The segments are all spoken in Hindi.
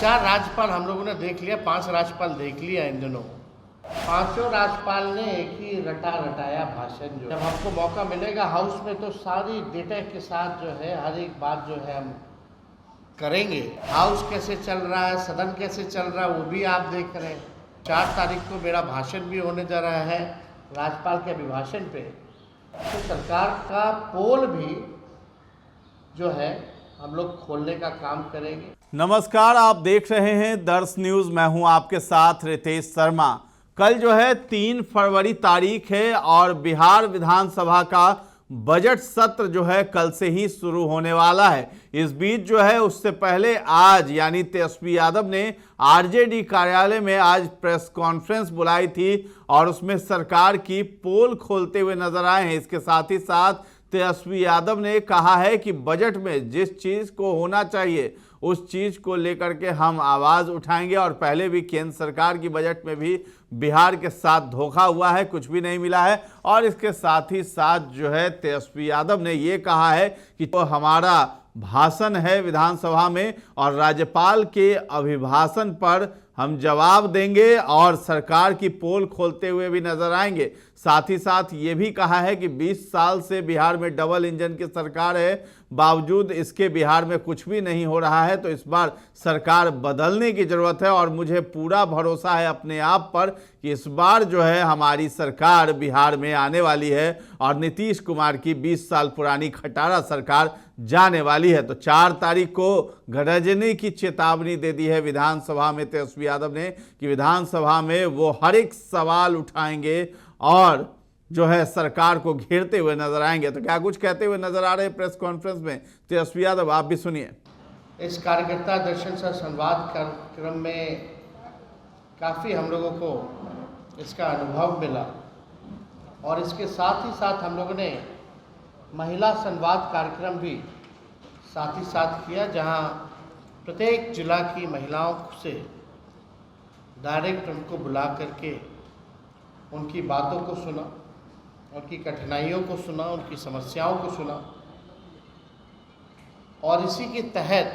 4 राज्यपाल हम लोगों ने देख लिया, 5 राज्यपाल देख लिया इन दिनों। पांचों राज्यपाल ने एक ही रटाया भाषण। जो जब हमको मौका मिलेगा हाउस में तो सारी डेटा के साथ जो है हर एक बात जो है हम करेंगे। हाउस कैसे चल रहा है, सदन कैसे चल रहा है, वो भी आप देख रहे हैं। 4 तारीख को मेरा भाषण भी होने जा रहा है राज्यपाल के अभिभाषण पे। तो सरकार का पोल भी जो है हम लोग खोलने का काम करेंगे। नमस्कार, आप देख रहे हैं दर्श न्यूज। मैं हूं आपके साथ रितेश शर्मा। कल जो है 3 फरवरी तारीख है और बिहार विधानसभा का बजट सत्र जो है कल से ही शुरू होने वाला है। इस बीच जो है उससे पहले आज यानी तेजस्वी यादव ने आरजेडी कार्यालय में आज प्रेस कॉन्फ्रेंस बुलाई थी और उसमें सरकार की पोल खोलते हुए नजर आए हैं। इसके साथ ही साथ तेजस्वी यादव ने कहा है कि बजट में जिस चीज को होना चाहिए उस चीज को लेकर के हम आवाज उठाएंगे। और पहले भी केंद्र सरकार की बजट में भी बिहार के साथ धोखा हुआ है, कुछ भी नहीं मिला है। और इसके साथ ही साथ जो है तेजस्वी यादव ने ये कहा है कि तो हमारा भाषण है विधानसभा में और राज्यपाल के अभिभाषण पर हम जवाब देंगे और सरकार की पोल खोलते हुए भी नजर आएंगे। साथ ही साथ ये भी कहा है कि 20 साल से बिहार में डबल इंजन की सरकार है, बावजूद इसके बिहार में कुछ भी नहीं हो रहा है। तो इस बार सरकार बदलने की जरूरत है और मुझे पूरा भरोसा है अपने आप पर कि इस बार जो है हमारी सरकार बिहार में आने वाली है और नीतीश कुमार की 20 साल पुरानी खटारा सरकार जाने वाली है। तो 4 तारीख को गरजने की चेतावनी दे दी है विधानसभा में तेजस्वी यादव ने कि विधानसभा में वो हर एक सवाल उठाएंगे और जो है सरकार को घेरते हुए नजर आएंगे। तो क्या कुछ कहते हुए नजर आ रहे हैं प्रेस कॉन्फ्रेंस में तेजस्वी यादव, आप भी सुनिए। इस कार्यकर्ता दर्शन से संवाद कार्यक्रम में काफ़ी हम लोगों को इसका अनुभव मिला और इसके साथ ही साथ हम लोगों ने महिला संवाद कार्यक्रम भी साथ ही साथ किया, जहां प्रत्येक जिला की महिलाओं से डायरेक्ट उनको बुला करके उनकी बातों को सुना, उनकी कठिनाइयों को सुना, उनकी समस्याओं को सुना। और इसी के तहत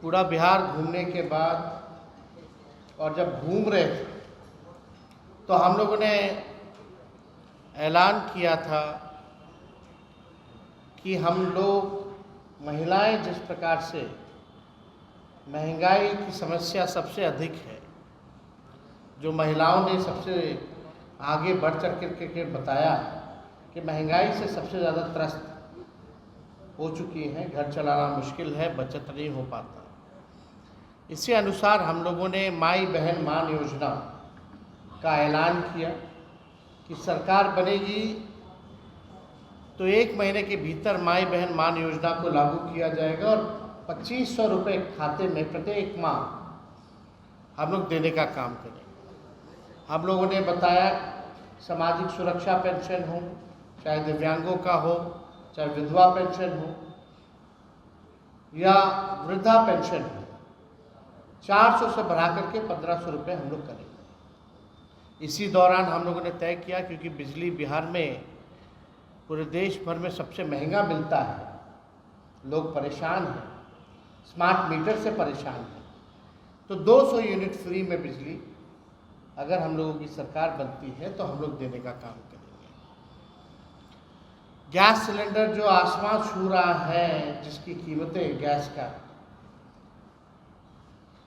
पूरा बिहार घूमने के बाद और जब घूम रहे थे तो हम लोगों ने ऐलान किया था कि हम लोग महिलाएं जिस प्रकार से महंगाई की समस्या सबसे अधिक है, जो महिलाओं ने सबसे आगे बढ़ चढ़ के बताया कि महंगाई से सबसे ज़्यादा त्रस्त हो चुकी हैं, घर चलाना मुश्किल है, बचत नहीं हो पाता। इसी अनुसार हम लोगों ने माई बहन मान योजना का ऐलान किया कि सरकार बनेगी तो 1 महीने के भीतर माई बहन मान योजना को लागू किया जाएगा और 2500 रुपये खाते में प्रत्येक माह हम लोग देने का काम करेंगे। हम लोगों ने बताया सामाजिक सुरक्षा पेंशन हो, चाहे दिव्यांगों का हो, चाहे विधवा पेंशन हो या वृद्धा पेंशन हो, 400 से बढ़ा करके 1500 रुपये हम लोग करेंगे। इसी दौरान हम लोगों ने तय किया, क्योंकि बिजली बिहार में पूरे देश भर में सबसे महंगा मिलता है, लोग परेशान हैं, स्मार्ट मीटर से परेशान हैं, तो 200 यूनिट फ्री में बिजली अगर हम लोगों की सरकार बनती है तो हम लोग देने का काम करेंगे। गैस सिलेंडर जो आसमान छू रहा है, जिसकी कीमतें गैस का,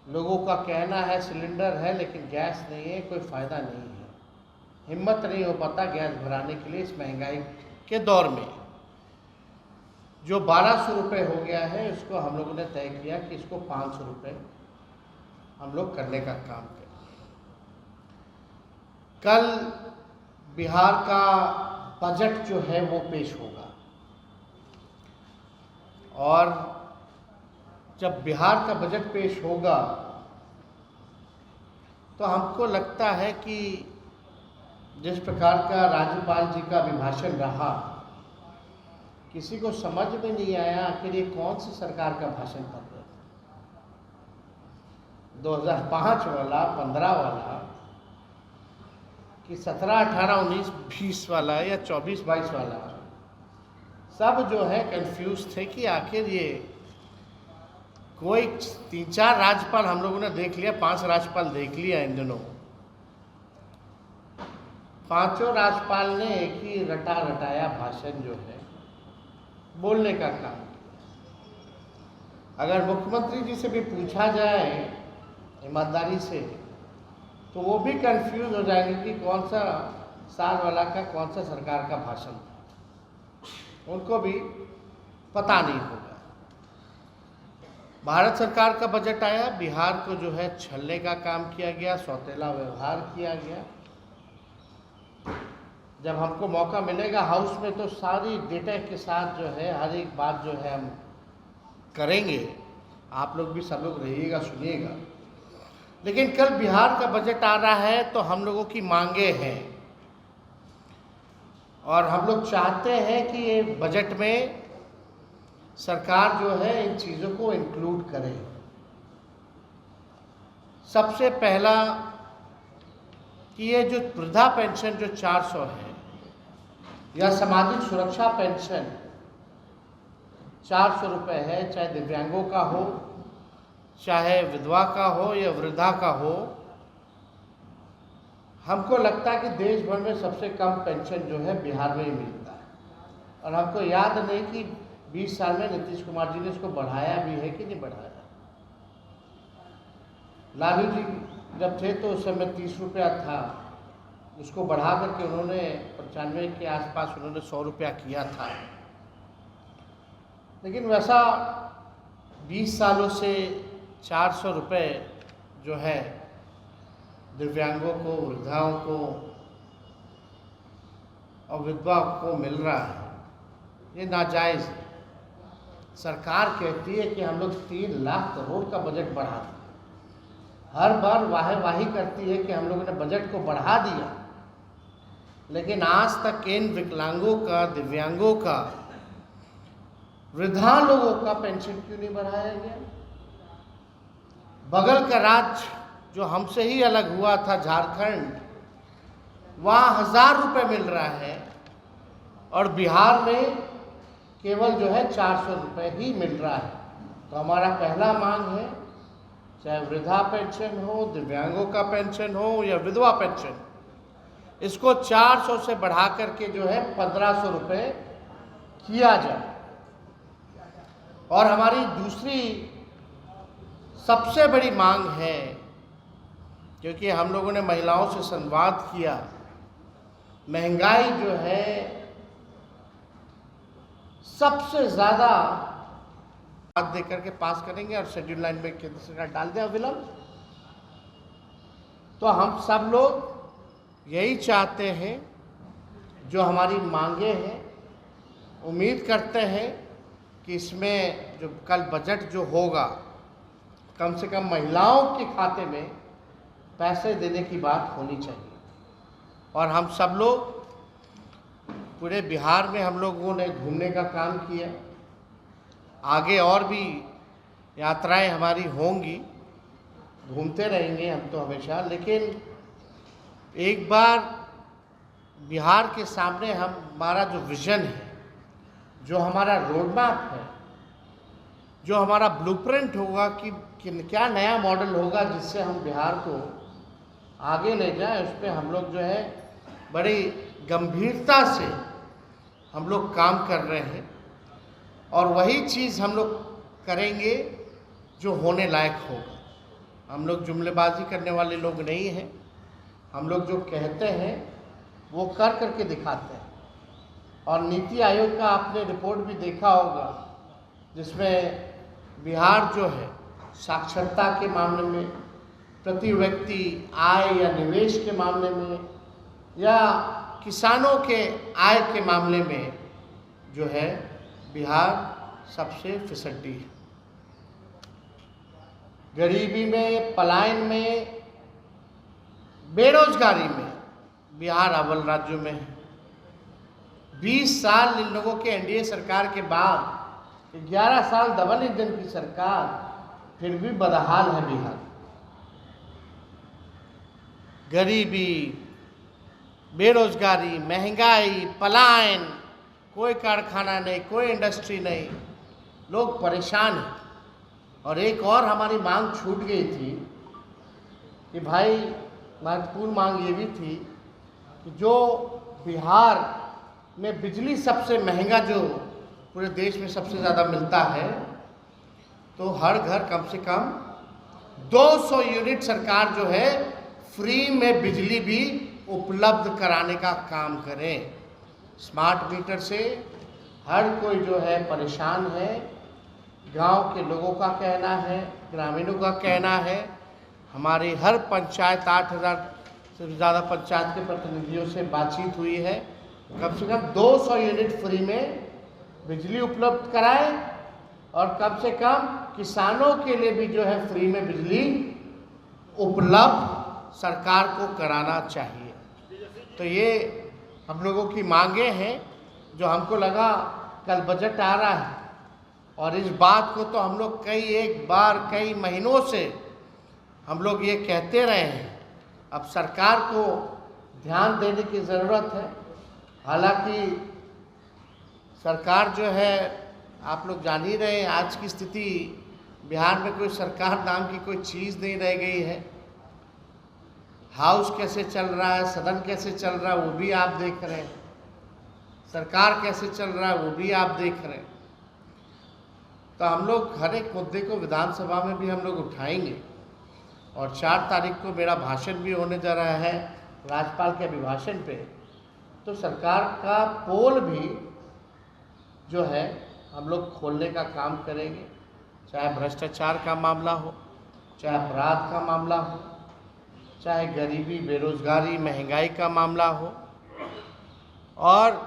लोगों का कहना है सिलेंडर है लेकिन गैस नहीं है, कोई फ़ायदा नहीं है, हिम्मत नहीं हो पाता गैस भराने के लिए। इस महंगाई के दौर में जो 1200 रुपये हो गया है, उसको हम लोगों ने तय किया कि इसको 500 रुपये हम लोग करने का काम करें। कल बिहार का बजट जो है वो पेश होगा और जब बिहार का बजट पेश होगा तो हमको लगता है कि जिस प्रकार का राज्यपाल जी का अभिभाषण रहा, किसी को समझ में नहीं आया आखिर ये कौन सी सरकार का भाषण कर रहे थे। 2005 वाला, 15 वाला कि 17, 18, 19, 20 वाला या 24, 22 वाला, सब जो है कंफ्यूज थे कि आखिर ये कोई 3-4 राज्यपाल हम लोगों ने देख लिया, 5 राज्यपाल देख लिया इन दिनों। 5 राज्यपाल ने एक ही रटा रटाया भाषण जो है बोलने का काम किया। अगर मुख्यमंत्री जी से भी पूछा जाए ईमानदारी से तो वो भी कंफ्यूज हो जाएंगे कि कौन सा साल वाला का कौन सा सरकार का भाषण था, उनको भी पता नहीं होगा। भारत सरकार का बजट आया, बिहार को जो है छलने का काम किया गया, सौतेला व्यवहार किया गया। जब हमको मौका मिलेगा हाउस में तो सारी डेटा के साथ जो है हर एक बात जो है हम करेंगे। आप लोग भी सब लोग रहिएगा, सुनिएगा। लेकिन कल बिहार का बजट आ रहा है तो हम लोगों की मांगे हैं और हम लोग चाहते हैं कि ये बजट में सरकार जो है इन चीज़ों को इंक्लूड करे। सबसे पहला कि ये जो वृद्धा पेंशन जो 400 है या सामाजिक सुरक्षा पेंशन 400 रुपये है, चाहे दिव्यांगों का हो, चाहे विधवा का हो या वृद्धा का हो, हमको लगता है कि देश भर में सबसे कम पेंशन जो है बिहार में ही मिलता है। और हमको याद नहीं कि 20 साल में नीतीश कुमार जी ने इसको बढ़ाया भी है कि नहीं बढ़ाया। लालू जी जब थे तो उस समय 30 रुपया था, उसको बढ़ा करके उन्होंने 95 के आसपास उन्होंने 100 रुपया किया था। लेकिन वैसा 20 सालों से 400 रुपये जो है दिव्यांगों को, वृद्धाओं को और विधवा को मिल रहा है, ये नाजायज़ है। सरकार कहती है कि हम लोग 3 लाख करोड़ का बजट बढ़ा दें, हर बार वाही करती है कि हम लोगों ने बजट को बढ़ा दिया, लेकिन आज तक इन विकलांगों का, दिव्यांगों का, वृद्धा लोगों का पेंशन क्यों नहीं बढ़ाया गया। बगल का राज्य जो हमसे ही अलग हुआ था झारखंड, वहाँ 1000 रुपये मिल रहा है और बिहार में केवल जो है 400 रुपये ही मिल रहा है। तो हमारा पहला मांग है, चाहे वृद्धा पेंशन हो, दिव्यांगों का पेंशन हो या विधवा पेंशन, इसको 400 से बढ़ा करके जो है 1500 रुपये किया जाए। और हमारी दूसरी सबसे बड़ी मांग है, क्योंकि हम लोगों ने महिलाओं से संवाद किया, महंगाई जो है सबसे ज़्यादा बात दे करके पास करेंगे और शेड्यूल लाइन में केंद्र सरकार डाल दें अविलंब। तो हम सब लोग यही चाहते हैं, जो हमारी मांगे हैं, उम्मीद करते हैं कि इसमें जो कल बजट जो होगा कम से कम महिलाओं के खाते में पैसे देने की बात होनी चाहिए। और हम सब लोग पूरे बिहार में हम लोगों ने घूमने का काम किया, आगे और भी यात्राएं हमारी होंगी, घूमते रहेंगे हम तो हमेशा। लेकिन एक बार बिहार के सामने हमारा जो विज़न है, जो हमारा रोड मैप है, जो हमारा ब्लूप्रिंट होगा कि क्या नया मॉडल होगा जिससे हम बिहार को आगे ले जाएं, उस पर हम लोग जो है बड़ी गंभीरता से हम लोग काम कर रहे हैं। और वही चीज़ हम लोग करेंगे जो होने लायक होगा। हम लोग जुमलेबाजी करने वाले लोग नहीं हैं। हम लोग जो कहते हैं वो कर करके दिखाते हैं। और नीति आयोग का आपने रिपोर्ट भी देखा होगा, जिसमें बिहार जो है साक्षरता के मामले में, प्रति व्यक्ति आय या निवेश के मामले में, या किसानों के आय के मामले में जो है बिहार सबसे फिसड्डी है। गरीबी में, पलायन में, बेरोजगारी में बिहार अव्वल राज्यों में है। 20 साल इन लोगों के एनडीए सरकार के बाद 11 साल डबल इंजन की सरकार, फिर भी बदहाल है बिहार। गरीबी, बेरोजगारी, महंगाई, पलायन, कोई कारखाना नहीं, कोई इंडस्ट्री नहीं, लोग परेशान हैं। और एक और हमारी मांग छूट गई थी कि भाई महत्वपूर्ण मांग ये भी थी कि जो बिहार में बिजली सबसे महंगा जो पूरे देश में सबसे ज़्यादा मिलता है, तो हर घर कम से कम 200 यूनिट सरकार जो है फ्री में बिजली भी उपलब्ध कराने का काम करें। स्मार्ट मीटर से हर कोई जो है परेशान है। गांव के लोगों का कहना है, ग्रामीणों का कहना है। हमारी हर पंचायत 8000 से ज़्यादा पंचायत के प्रतिनिधियों से बातचीत हुई है। कम से कम 200 यूनिट फ्री में बिजली उपलब्ध कराएं और कम से कम किसानों के लिए भी जो है फ्री में बिजली उपलब्ध सरकार को कराना चाहिए। तो ये हम लोगों की मांगे हैं जो हमको लगा कल बजट आ रहा है, और इस बात को तो हम लोग कई महीनों से हम लोग ये कहते रहे हैं। अब सरकार को ध्यान देने की ज़रूरत है। हालांकि सरकार जो है, आप लोग जान ही रहे हैं, आज की स्थिति बिहार में कोई सरकार नाम की कोई चीज़ नहीं रह गई है। हाउस कैसे चल रहा है, सदन कैसे चल रहा है, वो भी आप देख रहे हैं। सरकार कैसे चल रहा है, वो भी आप देख रहे हैं। तो हम लोग हर एक मुद्दे को विधानसभा में भी हम लोग उठाएंगे, और 4 तारीख को मेरा भाषण भी होने जा रहा है राज्यपाल के अभिभाषण पे। तो सरकार का पोल भी जो है हम लोग खोलने का काम करेंगे, चाहे भ्रष्टाचार का मामला हो, चाहे अपराध का मामला हो, चाहे गरीबी, बेरोजगारी, महंगाई का मामला हो। और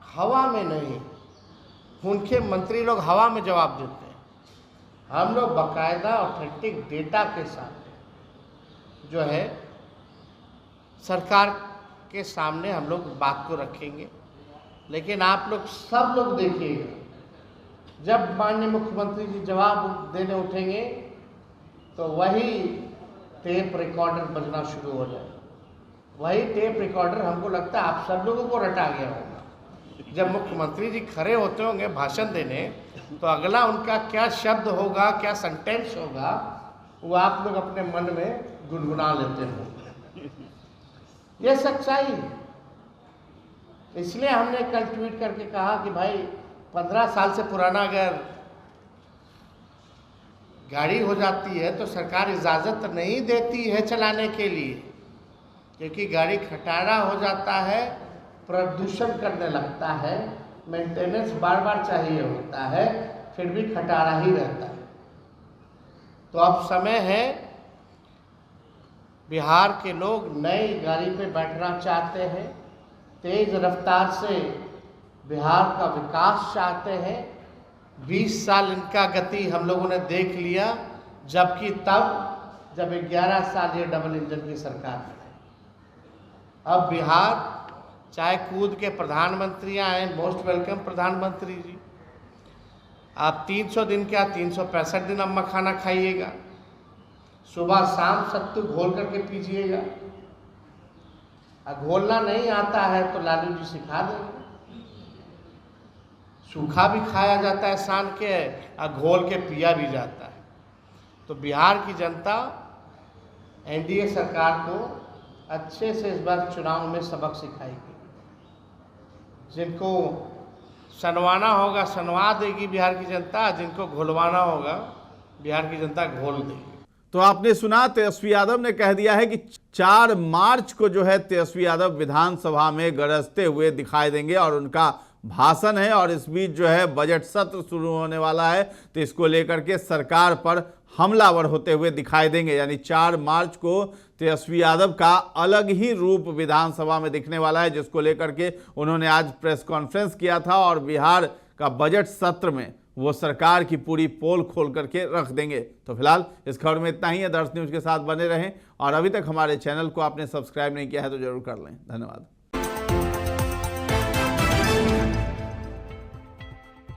हवा में नहीं, उनके मंत्री लोग हवा में जवाब देते हैं। हम लोग बाकायदा ऑथेंटिक डेटा के साथ जो है सरकार के सामने हम लोग बात को रखेंगे। लेकिन आप लोग सब लोग देखिएगा, जब माननीय मुख्यमंत्री जी जवाब देने उठेंगे तो वही टेप रिकॉर्डर बजना शुरू हो जाए। वही टेप रिकॉर्डर हमको लगता है आप सब लोगों को रटा गया होगा। जब मुख्यमंत्री जी खड़े होते होंगे भाषण देने, तो अगला उनका क्या शब्द होगा, क्या सेंटेंस होगा, वो आप लोग अपने मन में गुनगुना लेते होंगे। ये सच्चाई है। इसलिए हमने कल ट्वीट करके कहा कि भाई 15 साल से पुराना अगर गाड़ी हो जाती है तो सरकार इजाज़त नहीं देती है चलाने के लिए, क्योंकि गाड़ी खटारा हो जाता है, प्रदूषण करने लगता है, मेंटेनेंस बार बार चाहिए होता है, फिर भी खटारा ही रहता है। तो अब समय है, बिहार के लोग नई गाड़ी पे बैठना चाहते हैं, तेज रफ्तार से बिहार का विकास चाहते हैं। 20 साल इनका गति हम लोगों ने देख लिया, जबकि जब 11 साल ये डबल इंजन की सरकार है। अब बिहार चाहे कूद के प्रधानमंत्री आए, मोस्ट वेलकम प्रधानमंत्री जी। आप 300 दिन क्या 365 दिन अब मखाना खाइएगा, सुबह शाम सत्तू घोल करके पीजिएगा। घोलना नहीं आता है तो लालू जी सिखा देंगे। सूखा भी खाया जाता है सान के, और घोल के पिया भी जाता है। तो बिहार की जनता एनडीए सरकार को अच्छे से इस बार चुनाव में सबक सिखाएगी। जिनको सनवाना होगा सनवा देगी बिहार की जनता, जिनको घोलवाना होगा बिहार की जनता घोल देगी। तो आपने सुना, तेजस्वी यादव ने कह दिया है कि 4 मार्च को जो है तेजस्वी यादव विधानसभा में गरजते हुए दिखाई देंगे, और उनका भाषण है। और इस बीच जो है बजट सत्र शुरू होने वाला है, तो इसको लेकर के सरकार पर हमलावर होते हुए दिखाई देंगे। यानी 4 मार्च को तेजस्वी यादव का अलग ही रूप विधानसभा में दिखने वाला है, जिसको लेकर के उन्होंने आज प्रेस कॉन्फ्रेंस किया था, और बिहार का बजट सत्र में वो सरकार की पूरी पोल खोल करके रख देंगे। तो फिलहाल इस खबर में इतना ही है। दर्श न्यूज़ के साथ बने रहें, और अभी तक हमारे चैनल को आपने सब्सक्राइब नहीं किया है तो जरूर कर लें। धन्यवाद।